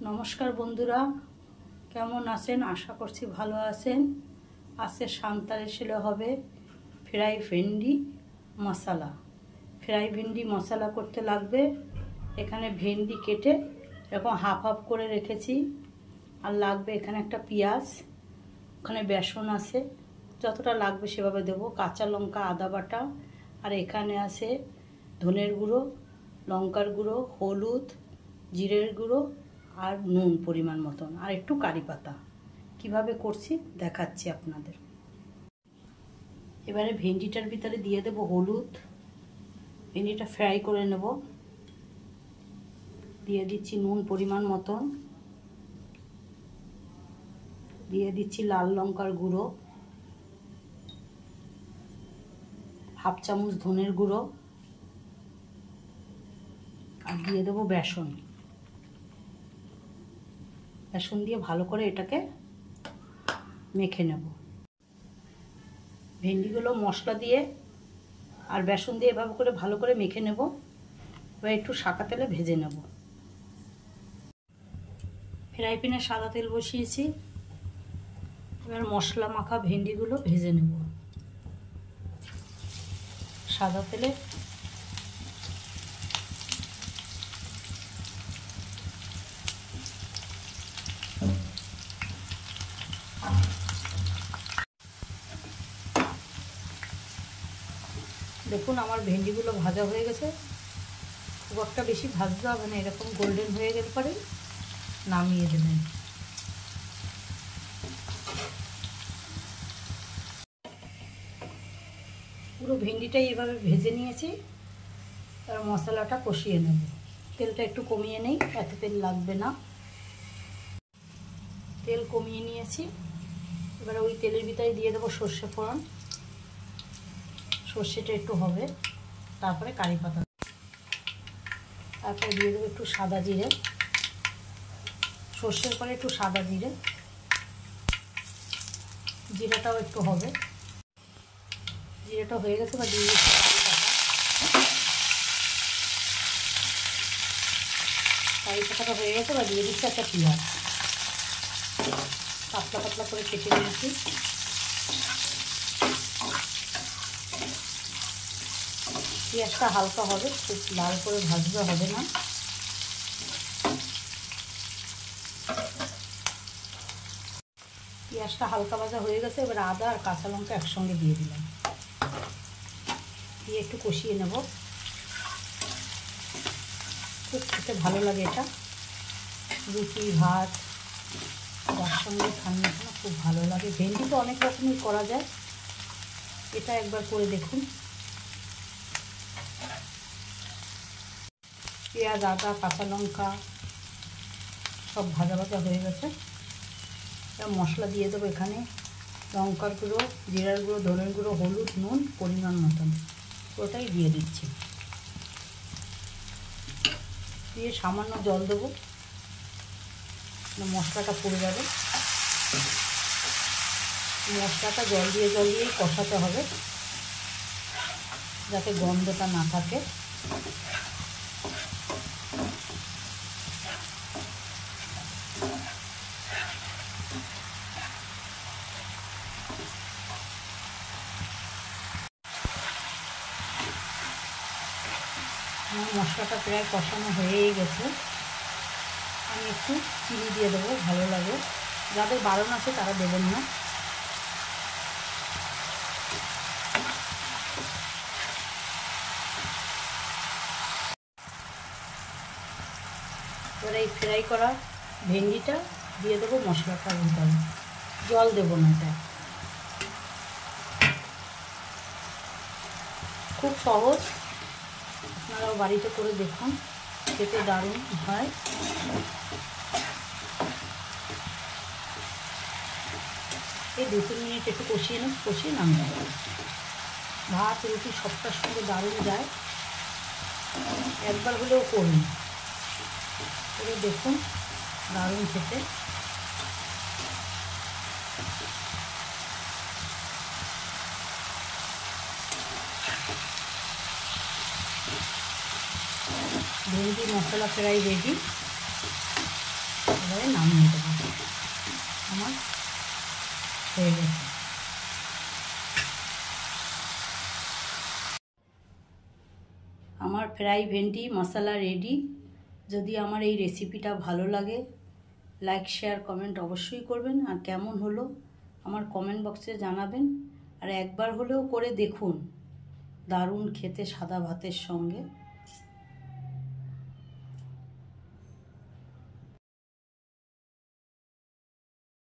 নমস্কার বন্ধুরা, কেমন আছেন? আশা করছি ভালো আছেন। আজকে সান্তার এসে হবে ফ্রাই ভেন্ডি মশলা। ফ্রাই ভেন্ডি মশলা করতে লাগবে, এখানে ভেন্ডি কেটে এরকম হাফ হাফ করে রেখেছি। আর লাগবে এখানে একটা পেঁয়াজ, ওখানে বেসন আছে, যতটা লাগবে সেভাবে দেবো, কাঁচা লঙ্কা, আদা বাটা, আর এখানে আছে ধনের গুঁড়ো, লঙ্কার গুঁড়ো, হলুদ, জিরের গুঁড়ো আর নুন পরিমাণ মতন, আর একটু কারি পাতা। কীভাবে করছি দেখাচ্ছি আপনাদের। এবারে ভেন্ডিটার ভিতরে দিয়ে দেব হলুদ, ভেন্ডিটা ফ্রাই করে নেব। দিয়ে দিচ্ছি নুন পরিমাণ মতন, দিয়ে দিচ্ছি লাল লঙ্কার গুঁড়ো, হাফ চামচ ধনের গুঁড়ো, আর দিয়ে দেবো বেসন। বেসন দিয়ে ভালো করে এটাকে মেখে নেব। ভেন্ডিগুলো মশলা দিয়ে আর বেসন দিয়ে এভাবে করে ভালো করে মেখে নেব। এবার একটু সাদা তেলে ভেজে নেব। ফ্রাই প্যানে সাদা তেল বসিয়েছি, এবার মশলা মাখা ভেন্ডিগুলো ভেজে নেব সাদা তেলে। দেখুন আমার ভেন্ডিগুলো ভাজা হয়ে গেছে, খুব একটা বেশি ভাজতে হবে না, এরকম গোল্ডেন হয়ে গেলে পরে নামিয়ে দেবেন। পুরো ভেন্ডিটাই এভাবে ভেজে নিয়েছি, আর মশলাটা কষিয়ে নেব। তেলটা একটু কমিয়ে নেই, এত তেল লাগবে না। তেল কমিয়ে নিয়েছি, এবারে ওই তেলের ভিতরে দিয়ে দেবো সর্ষে ফোড়ন। সর্ষেটা একটু হবে, তারপরে কারি পাতা, তারপরে দিয়ে দেবো একটু সাদা জিরে। সর্ষের পরে একটু সাদা জিরে, জিরাটাও একটু হবে। জিরাটা হয়ে গেছে, বা দিয়ে দিচ্ছি কারি পাতাটা হয়ে গেছে, বা দিয়ে দিচ্ছি একটা পেঁয়াজ, পাতলা পাতলা করে কেটে নিয়েছি। পেঁয়াজটা হালকা হবে, খুব লাল করে ভাজতে হবে না। পেঁয়াজটা হালকা ভাজা হয়ে গেছে, এবার আদা আর কাঁচা লঙ্কা একসঙ্গে দিয়ে দিলাম, দিয়ে একটু কষিয়ে নেব। খুব খেতে ভালো লাগে এটা, রুটি ভাত যার সঙ্গে খান না কেন খুব ভালো লাগে। ভেন্ডি তো অনেক রকমই করা যায়, এটা একবার করে দেখুন। পেঁয়াজ, আদা, কাঁচা লঙ্কা সব ভাজা ভাজা হয়ে গেছে। এবার মশলা দিয়ে দেবো এখানে লঙ্কার গুঁড়ো, জিরার গুঁড়ো, ধনের গুঁড়ো, হলুদ, নুন পরিমাণ মতন ওটাই দিয়ে দিচ্ছি। দিয়ে সামান্য জল দেবো, মশলাটা পুড়ে যাবে। মশলাটা জল দিয়েই কষাতে হবে, যাতে গন্ধটা না থাকে। মশলাটা প্রায় কষানো হয়েই গেছে। আমি একটু চিনি দিয়ে দেবো, ভালো লাগে। যাদের বারণ আছে তারা দেবেন না। এবার এই ফ্রাই করা ভেন্ডিটা দিয়ে দেবো মশলাটার ভিতরে, জল দেবো না। এটা খুব সহজ, আপনারাও বাড়িতে করে দেখুন, খেতে দারুণ হয়। এই 2-3 মিনিট একটু কষিয়ে নেব, কষিয়ে নামিয়ে দেবো। ভাত রুটি সবটার সঙ্গে দারুণ যায়, একবার হলেও করুন, করে দেখুন, দারুণ খেতে। ভেন্ডি মশলা ফ্রাই রেডি। এবারে নামিয়ে দেবো। আমার হয়ে গেছে। আমার ফ্রাই ভেন্ডি মশলা রেডি। যদি আমার এই রেসিপিটা ভালো লাগে, লাইক শেয়ার কমেন্ট অবশ্যই করবেন। আর কেমন হলো আমার কমেন্ট বক্সে জানাবেন। আর একবার হলেও করে দেখুন, দারুণ খেতে সাদা ভাতের সঙ্গে।